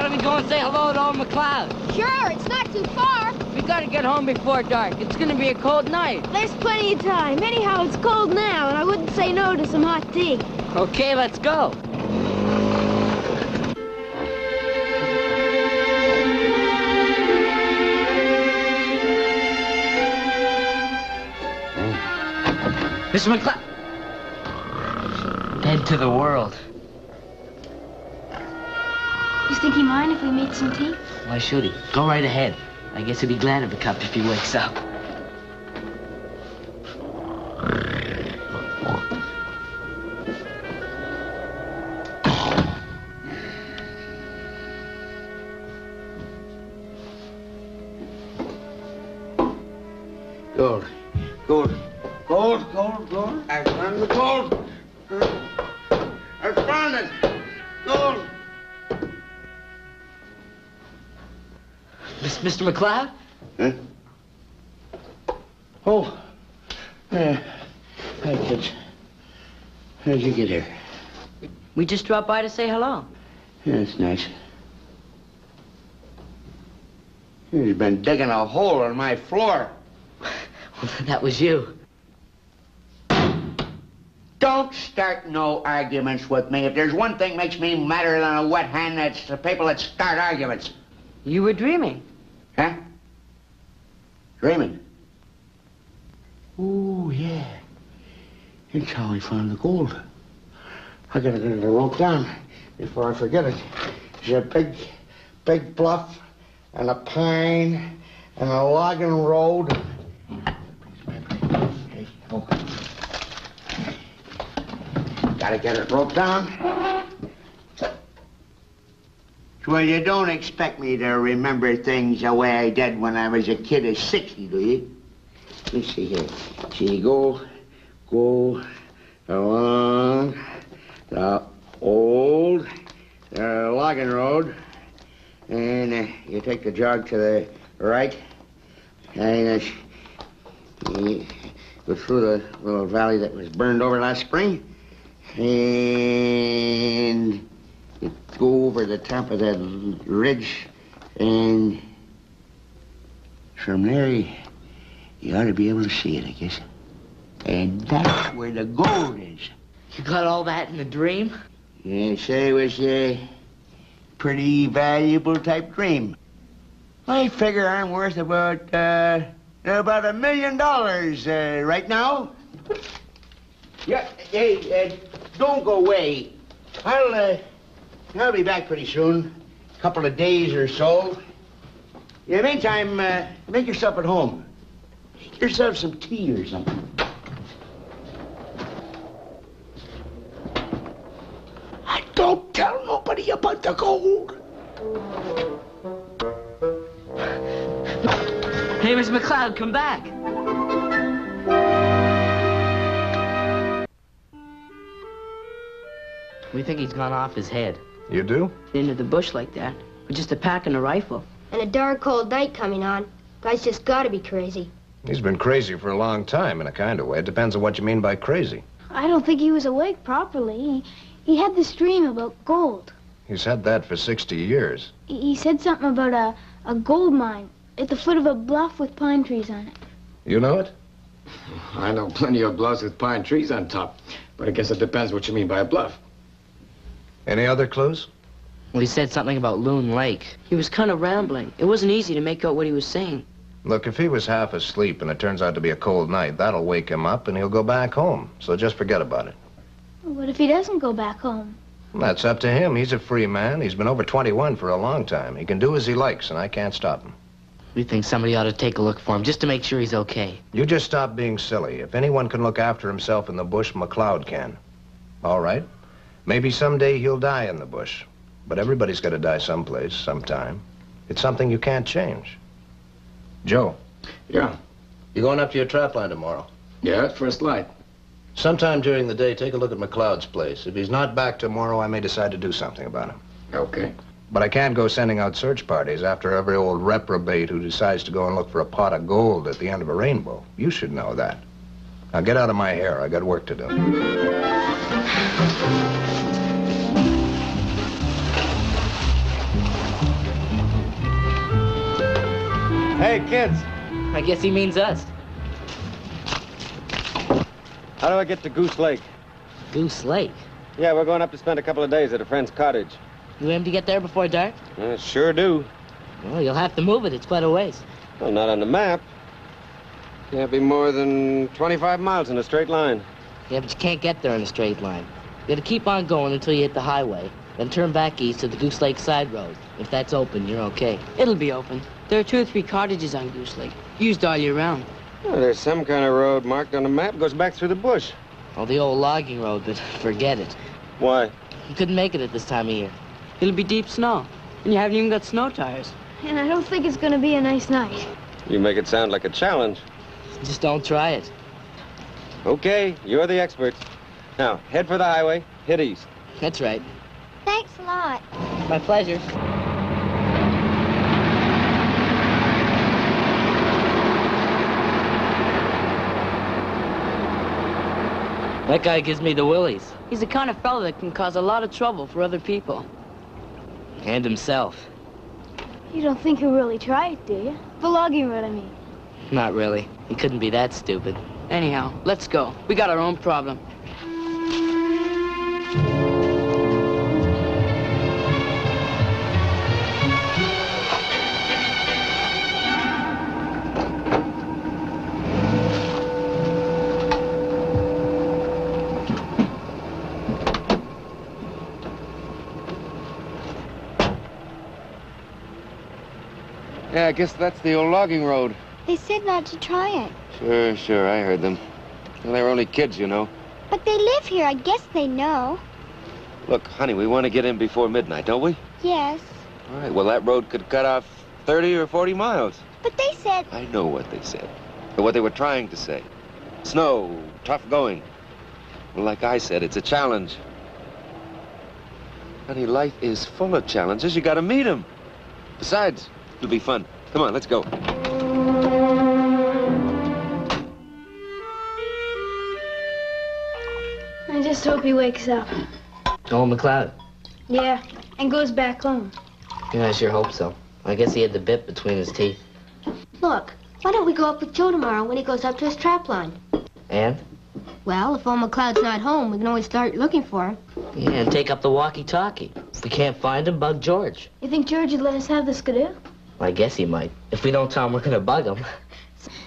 don't we go and say hello to old McLeod? Sure, it's not too far. We gotta get home before dark. It's gonna be a cold night. There's plenty of time. Anyhow, it's cold now, and I wouldn't say no to some hot tea. Okay, let's go. Mr. McLeod. Dead to the world. You think he'd mind if we made some tea? Why should he? Go right ahead. I guess he'll be glad of a cup if he wakes up. Gold. Gold. Gold, gold, gold. I found the gold. I found it. Gold. Mr. McLeod? Huh? Oh. Hi, kids. How'd you get here? We just dropped by to say hello. Yeah, that's nice. He's been digging a hole in my floor. Well, that was you. Don't start no arguments with me. If there's one thing makes me madder than a wet hand, that's the people that start arguments. You were dreaming. Huh? Dreaming? Oh, yeah. That's how I found the gold. I gotta get the rope down before I forget it. There's a big bluff and a pine and a logging road. Okay, oh. Gotta get it roped down. Well, you don't expect me to remember things the way I did when I was a kid of 60, do you? Let's see here. See, go along the old logging road, and you take the jog to the right, and you go through the little valley that was burned over last spring, and you go over the top of that ridge, and from there, you ought to be able to see it, I guess. And that's where the gold is. You got all that in a dream? Yeah, say it was a pretty valuable type dream. I figure I'm worth about $1 million right now. Yeah, hey, don't go away. I'll be back pretty soon. A couple of days or so. In the meantime, make yourself at home. Make yourself some tea or something. Don't tell nobody about the gold. Hey, Miss McLeod, come back. We think he's gone off his head. You do? Into the bush like that, with just a pack and a rifle. And a dark cold night coming on. Guy's just gotta be crazy. He's been crazy for a long time, in a kind of way. It depends on what you mean by crazy. I don't think he was awake properly. He had this dream about gold. He's had that for 60 years. He said something about a gold mine at the foot of a bluff with pine trees on it. You know it? I know plenty of bluffs with pine trees on top, but I guess it depends what you mean by a bluff. Any other clues? Well, he said something about Loon Lake. He was kind of rambling. It wasn't easy to make out what he was saying. Look, if he was half asleep and it turns out to be a cold night, that'll wake him up and he'll go back home. So just forget about it. What if he doesn't go back home? That's up to him. He's a free man. He's been over 21 for a long time. He can do as he likes, and I can't stop him. We think somebody ought to take a look for him, just to make sure he's okay. You just stop being silly. If anyone can look after himself in the bush, McLeod can. All right. Maybe someday he'll die in the bush. But everybody's got to die someplace, sometime. It's something you can't change. Joe. Yeah? You going up to your trap line tomorrow? Yeah, at first light. Sometime during the day, take a look at McLeod's place. If he's not back tomorrow, I may decide to do something about him. Okay. But I can't go sending out search parties after every old reprobate who decides to go and look for a pot of gold at the end of a rainbow. You should know that. Now get out of my hair. I got work to do. Hey, kids. I guess he means us. How do I get to Goose Lake? Goose Lake? Yeah, we're going up to spend a couple of days at a friend's cottage. You aim to get there before dark? Sure do. Well, you'll have to move it. It's quite a ways. Well, not on the map. Can't be more than 25 miles in a straight line. Yeah, but you can't get there in a straight line. You gotta keep on going until you hit the highway. Then turn back east to the Goose Lake side road. If that's open, you're okay. It'll be open. There are 2 or 3 cottages on Goose Lake, used all year round. Well, there's some kind of road marked on the map. Goes back through the bush. Oh, the old logging road, but forget it. Why? You couldn't make it at this time of year. It'll be deep snow, and you haven't even got snow tires. And I don't think it's gonna be a nice night. You make it sound like a challenge. Just don't try it. Okay, you're the expert. Now, head for the highway, head east. That's right. Thanks a lot. My pleasure. That guy gives me the willies. He's the kind of fellow that can cause a lot of trouble for other people. And himself. You don't think he'll really try it, do you? The logging road, I mean. Not really. He couldn't be that stupid. Anyhow, let's go. We got our own problem. Yeah, I guess that's the old logging road. They said not to try it. Sure, I heard them. Well, they were only kids, you know. But they live here. I guess they know. Look, honey, we want to get in before midnight, don't we? Yes. All right, well, that road could cut off 30 or 40 miles. But they said... I know what they said. Or what they were trying to say. Snow, tough going. Well, like I said, it's a challenge. Honey, life is full of challenges. You gotta meet them. Besides, it'll be fun. Come on, let's go. I just hope he wakes up. Old McLeod. Yeah, and goes back home. Yeah, I sure hope so. I guess he had the bit between his teeth. Look, why don't we go up with Joe tomorrow when he goes up to his trap line? And? Well, if old McLeod's not home, we can always start looking for him. Yeah, and take up the walkie-talkie. If we can't find him, bug George. You think George would let us have the skidoo? I guess he might. If we don't tell him we're gonna bug him.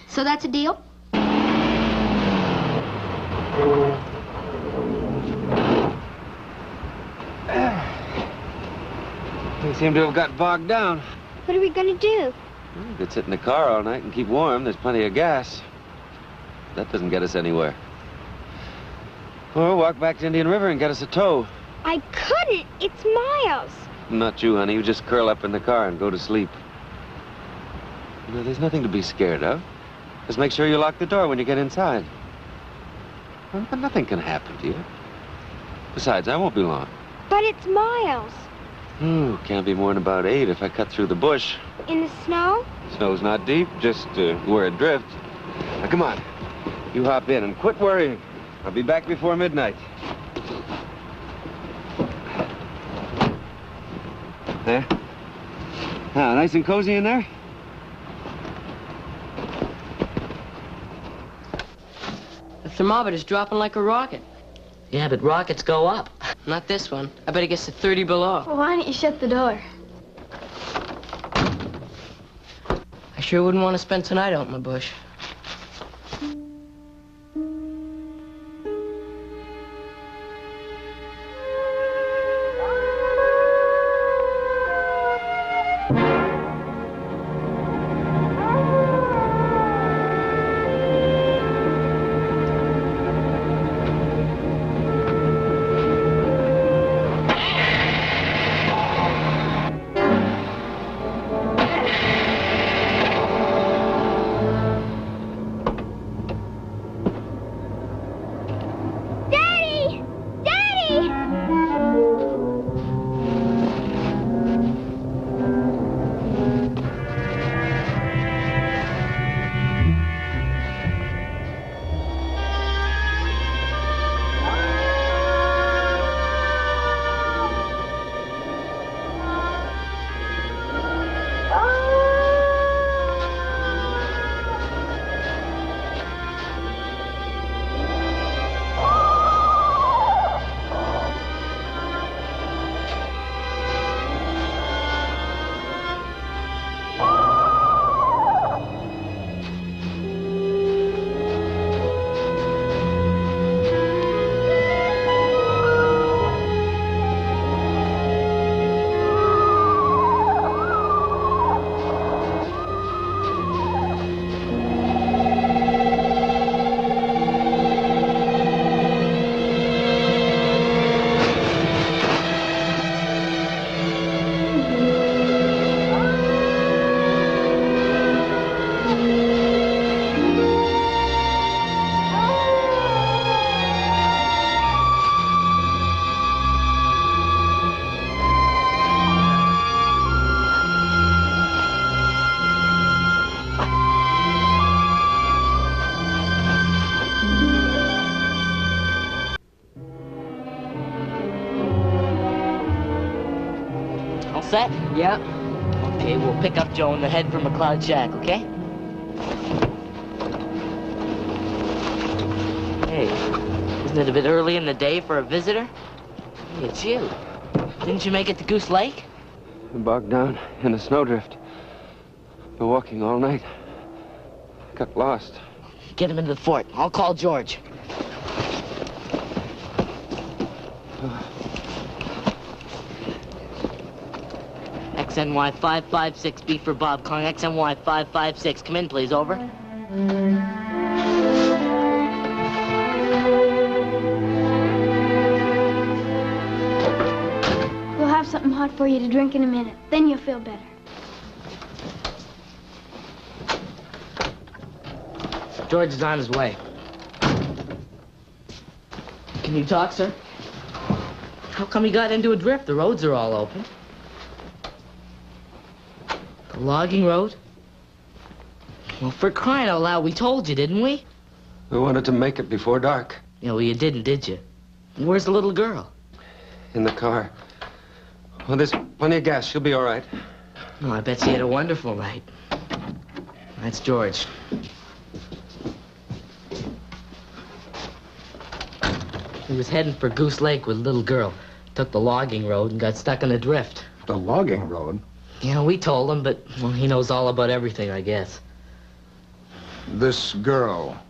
So that's a deal? They seem to have got bogged down. What are we gonna do? We could sit in the car all night and keep warm. There's plenty of gas. That doesn't get us anywhere. Or walk back to Indian River and get us a tow. I couldn't. It's Miles. Not you, honey. You just curl up in the car and go to sleep. You know, there's nothing to be scared of. Just make sure you lock the door when you get inside. Well, nothing can happen to you. Besides, I won't be long. But it's Miles. Oh, can't be more than about 8 if I cut through the bush. In the snow? Snow's not deep, just where it drifts. Now, come on. You hop in and quit worrying. I'll be back before midnight. There. Now, nice and cozy in there? The thermometer's dropping like a rocket. Yeah, but rockets go up. Not this one. I bet it gets to 30 below. Well, why don't you shut the door? I sure wouldn't want to spend tonight out in the bush. All set? Yep. Okay, we'll pick up Joe and head for McLeod Shack, okay? Hey, isn't it a bit early in the day for a visitor? Hey, it's you. Didn't you make it to Goose Lake? I'm bogged down in a snowdrift. Been walking all night. Got lost. Get him into the fort. I'll call George. XNY 556, B for Bob, calling XNY 556. Come in, please, over. We'll have something hot for you to drink in a minute. Then you'll feel better. George is on his way. Can you talk, sir? How come he got into a drift? The roads are all open. The logging road? Well, for crying out loud, we told you, didn't we? We wanted to make it before dark. Yeah, well, you didn't, did you? Where's the little girl? In the car. Well, there's plenty of gas. She'll be all right. Oh, I bet she had a wonderful night. That's George. He was heading for Goose Lake with a little girl. Took the logging road and got stuck in a drift. The logging road? Yeah, we told him, but, well, he knows all about everything, I guess. This girl,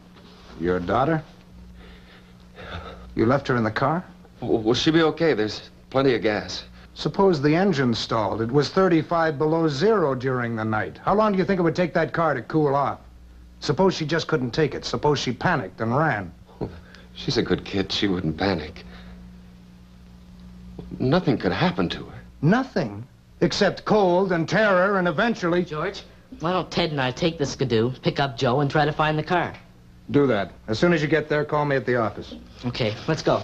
your daughter? You left her in the car? Will she be okay? There's plenty of gas. Suppose the engine stalled. It was 35 below zero during the night. How long do you think it would take that car to cool off? Suppose she just couldn't take it. Suppose she panicked and ran. She's a good kid. She wouldn't panic. Nothing could happen to her. Nothing. Except cold and terror and eventually... George, why don't Ted and I take the skidoo, pick up Joe, and try to find the car? Do that. As soon as you get there, call me at the office. Okay, let's go.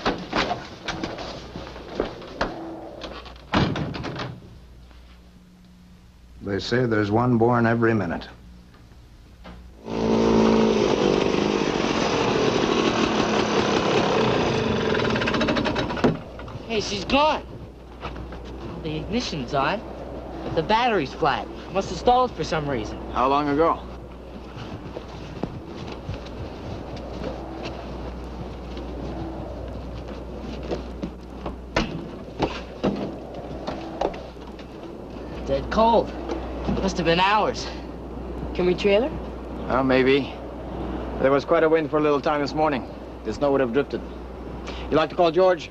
They say there's one born every minute. Hey, she's gone. The ignition's on, but the battery's flat. Must have stalled for some reason. How long ago? Dead cold. Must have been hours. Can we trailer? Oh, maybe. There was quite a wind for a little time this morning. The snow would have drifted. You like to call George?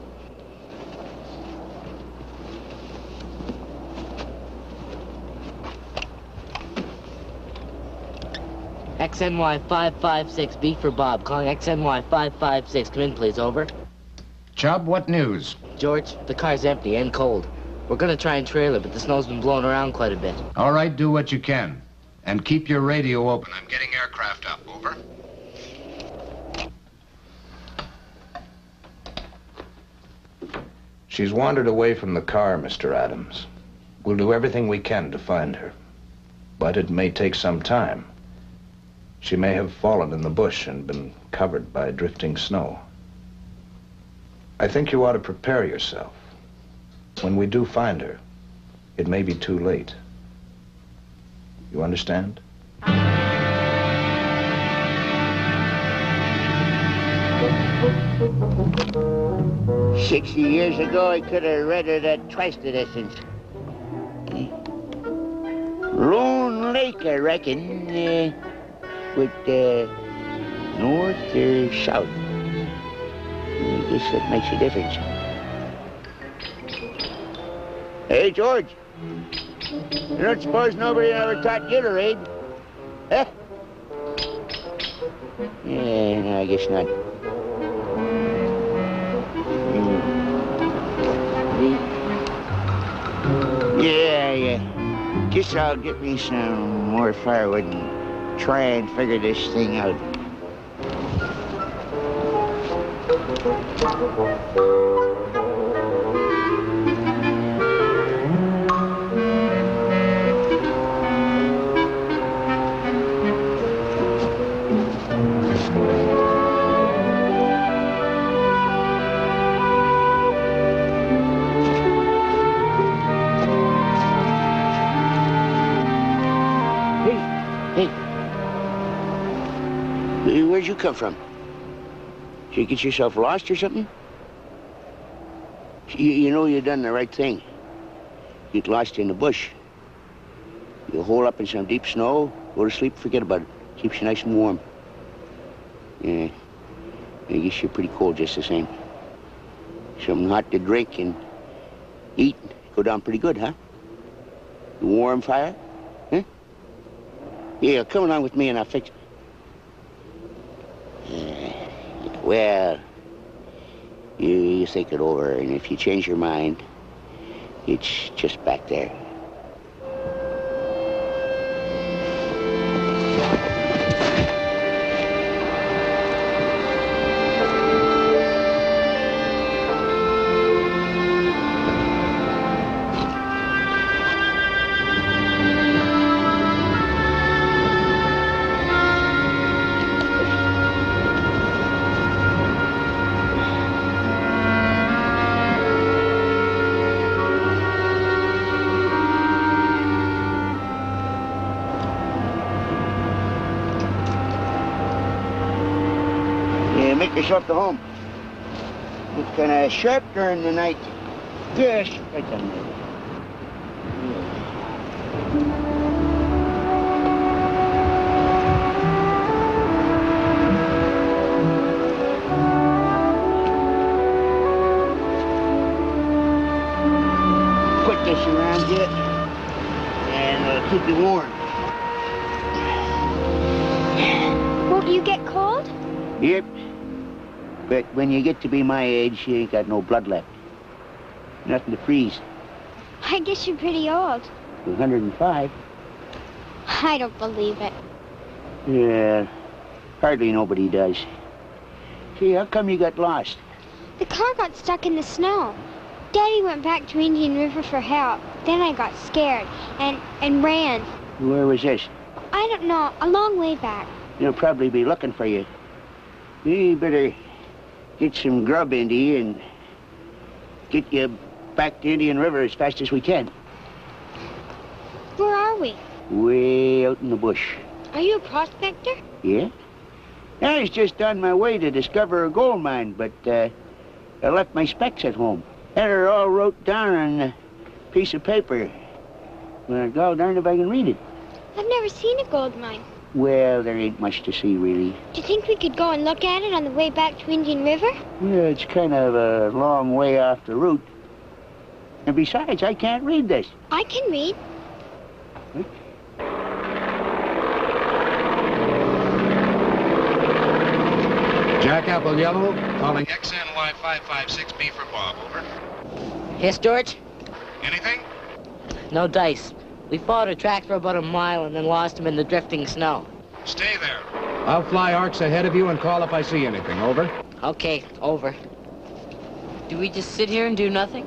XNY 556, B for Bob, calling XNY 556. Come in, please, over. Chubb, what news? George, the car's empty and cold. We're gonna try and trailer, but the snow's been blowing around quite a bit. All right, do what you can. And keep your radio open. I'm getting aircraft up. Over. She's wandered away from the car, Mr. Adams. We'll do everything we can to find her. But it may take some time. She may have fallen in the bush and been covered by drifting snow. I think you ought to prepare yourself. When we do find her, it may be too late. You understand? 60 years ago, I could have read it at twice the distance. Lone Lake, I reckon, with north or south. I guess that makes a difference. Hey, George. You don't suppose nobody ever taught you to read? Huh? Yeah, no, I guess not. Yeah. Guess I'll get me some more firewood and try and figure this thing out. where'd you come from? Did you get yourself lost or something? You know you done the right thing. Get lost in the bush. You hole up in some deep snow, go to sleep, forget about it. Keeps you nice and warm. Yeah, I guess you're pretty cold just the same. Something hot to drink and eat. Go down pretty good, huh? A warm fire? Huh? Yeah, come along with me and I'll fix it. Well, you think it over, and if you change your mind, it's just back there. Make yourself to home. It's kind of sharp during the night. Yes, right down there. Put this around you, and it'll keep you warm. Won't you get cold? Yep. But when you get to be my age, you ain't got no blood left. Nothing to freeze. I guess you're pretty old. 105. I don't believe it. Yeah, hardly nobody does. See, how come you got lost? The car got stuck in the snow. Daddy went back to Indian River for help. Then I got scared and ran. Where was this? I don't know, a long way back. They'll probably be looking for you. You better get some grub into you and get you back to Indian River as fast as we can. Where are we? Way out in the bush. Are you a prospector? Yeah? I was just on my way to discover a gold mine, but I left my specs at home. Had her all wrote down on a piece of paper. Well, God darn if I can read it. I've never seen a gold mine. Well, there ain't much to see, really. Do you think we could go and look at it on the way back to Indian River? Yeah, it's kind of a long way off the route. And besides, I can't read this. I can read. Jack Apple Yellow, calling XNY 556B for Bob, over. Yes, George? Anything? No dice. We followed a track for about a mile and then lost him in the drifting snow. Stay there. I'll fly arcs ahead of you and call if I see anything, over. Okay, over. Do we just sit here and do nothing?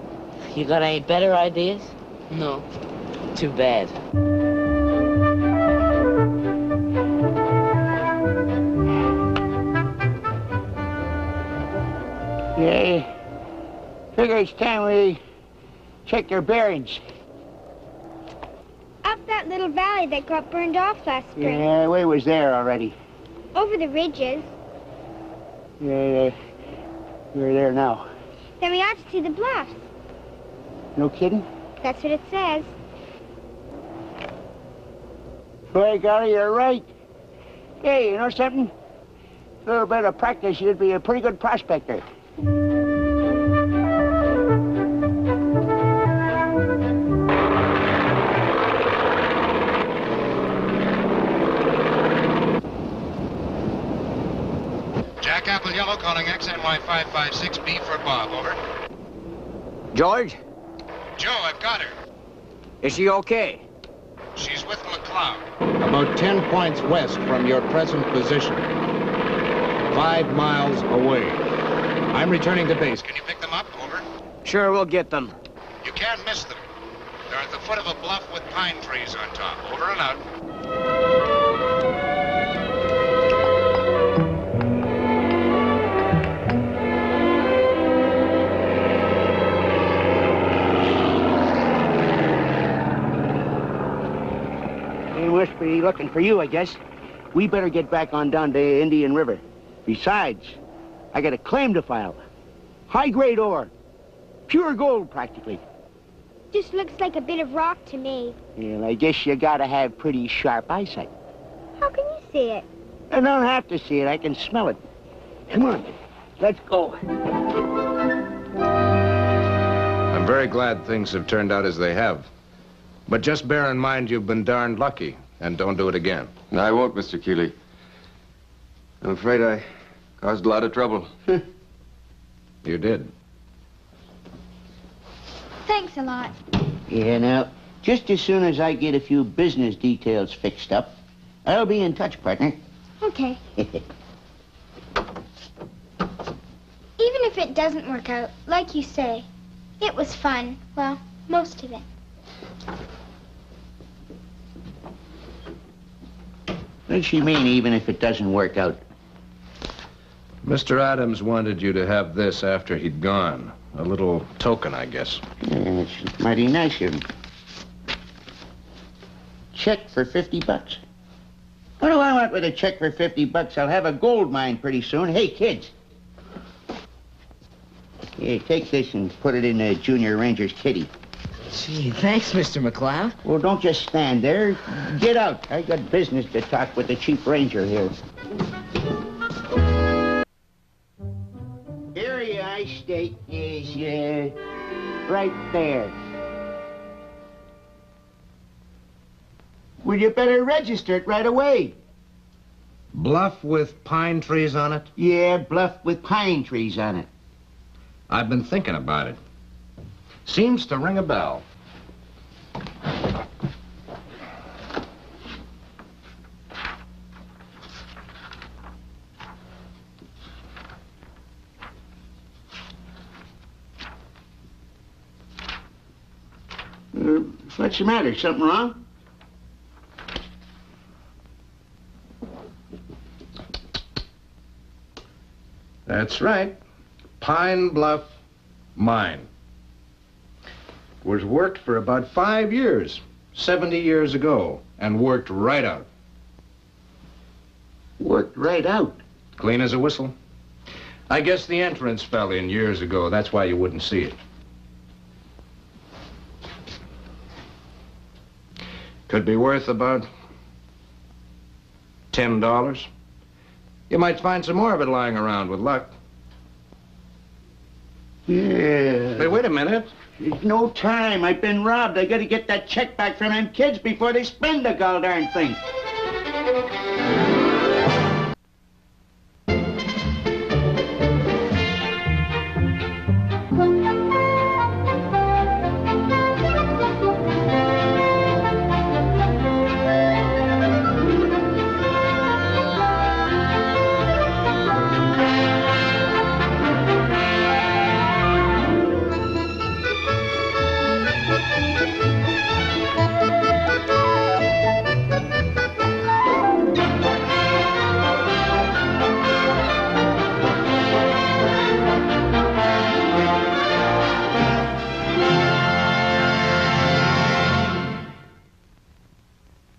You got any better ideas? No. Too bad. Yeah, figure it's time we check their bearings. Up that little valley that got burned off last spring. Yeah, we was there already. Over the ridges. Yeah, we're there now. Then we ought to see the bluffs. No kidding? That's what it says. Boy, golly, you're right. Hey, you know something? A little bit of practice, you'd be a pretty good prospector. Jack Apple Yellow, calling XNY 556B for Bob, over. George, Joe, I've got her. is she okay? She's with McLeod. About 10 points west from your present position. 5 miles away. I'm returning to base. Can you pick them up? Over. Sure, we'll get them. You can't miss them. They're at the foot of a bluff with pine trees on top. Over and out. They must be looking for you, I guess. we better get back on down to Indian River. Besides, I got a claim to file. High-grade ore. Pure gold, practically. Just looks like a bit of rock to me. Well, I guess you gotta have pretty sharp eyesight. How can you see it? I don't have to see it. I can smell it. Come on. Let's go. I'm very glad things have turned out as they have. But just bear in mind you've been darned lucky, and don't do it again. I won't, Mr. Keeley. I'm afraid I caused a lot of trouble. You did. Thanks a lot. Yeah, now, just as soon as I get a few business details fixed up, I'll be in touch, partner. Okay. Even if it doesn't work out, like you say, it was fun. Well, most of it. What does she mean, even if it doesn't work out? Mr. Adams wanted you to have this after he'd gone. A little token, I guess. Yeah, it's mighty nice of him. Check for $50. What do I want with a check for $50? I'll have a gold mine pretty soon. Hey, kids. Here, take this and put it in the Junior Ranger's kitty. Gee, thanks, Mr. McLeod. Well, don't just stand there. Get out. I got business to talk with the chief ranger here. Area I state is, right there. Well, you better register it right away. Bluff with pine trees on it? Yeah, bluff with pine trees on it. I've been thinking about it. Seems to ring a bell. What's the matter? Something wrong? That's right. Pine Bluff Mine. Was worked for about 5 years, 70 years ago, and worked right out. Worked right out? Clean as a whistle. I guess the entrance fell in years ago. That's why you wouldn't see it. Could be worth about $10. You might find some more of it lying around with luck. Yeah. Hey, wait a minute. There's no time. I've been robbed. I gotta get that check back from them kids before they spend the gall darn thing.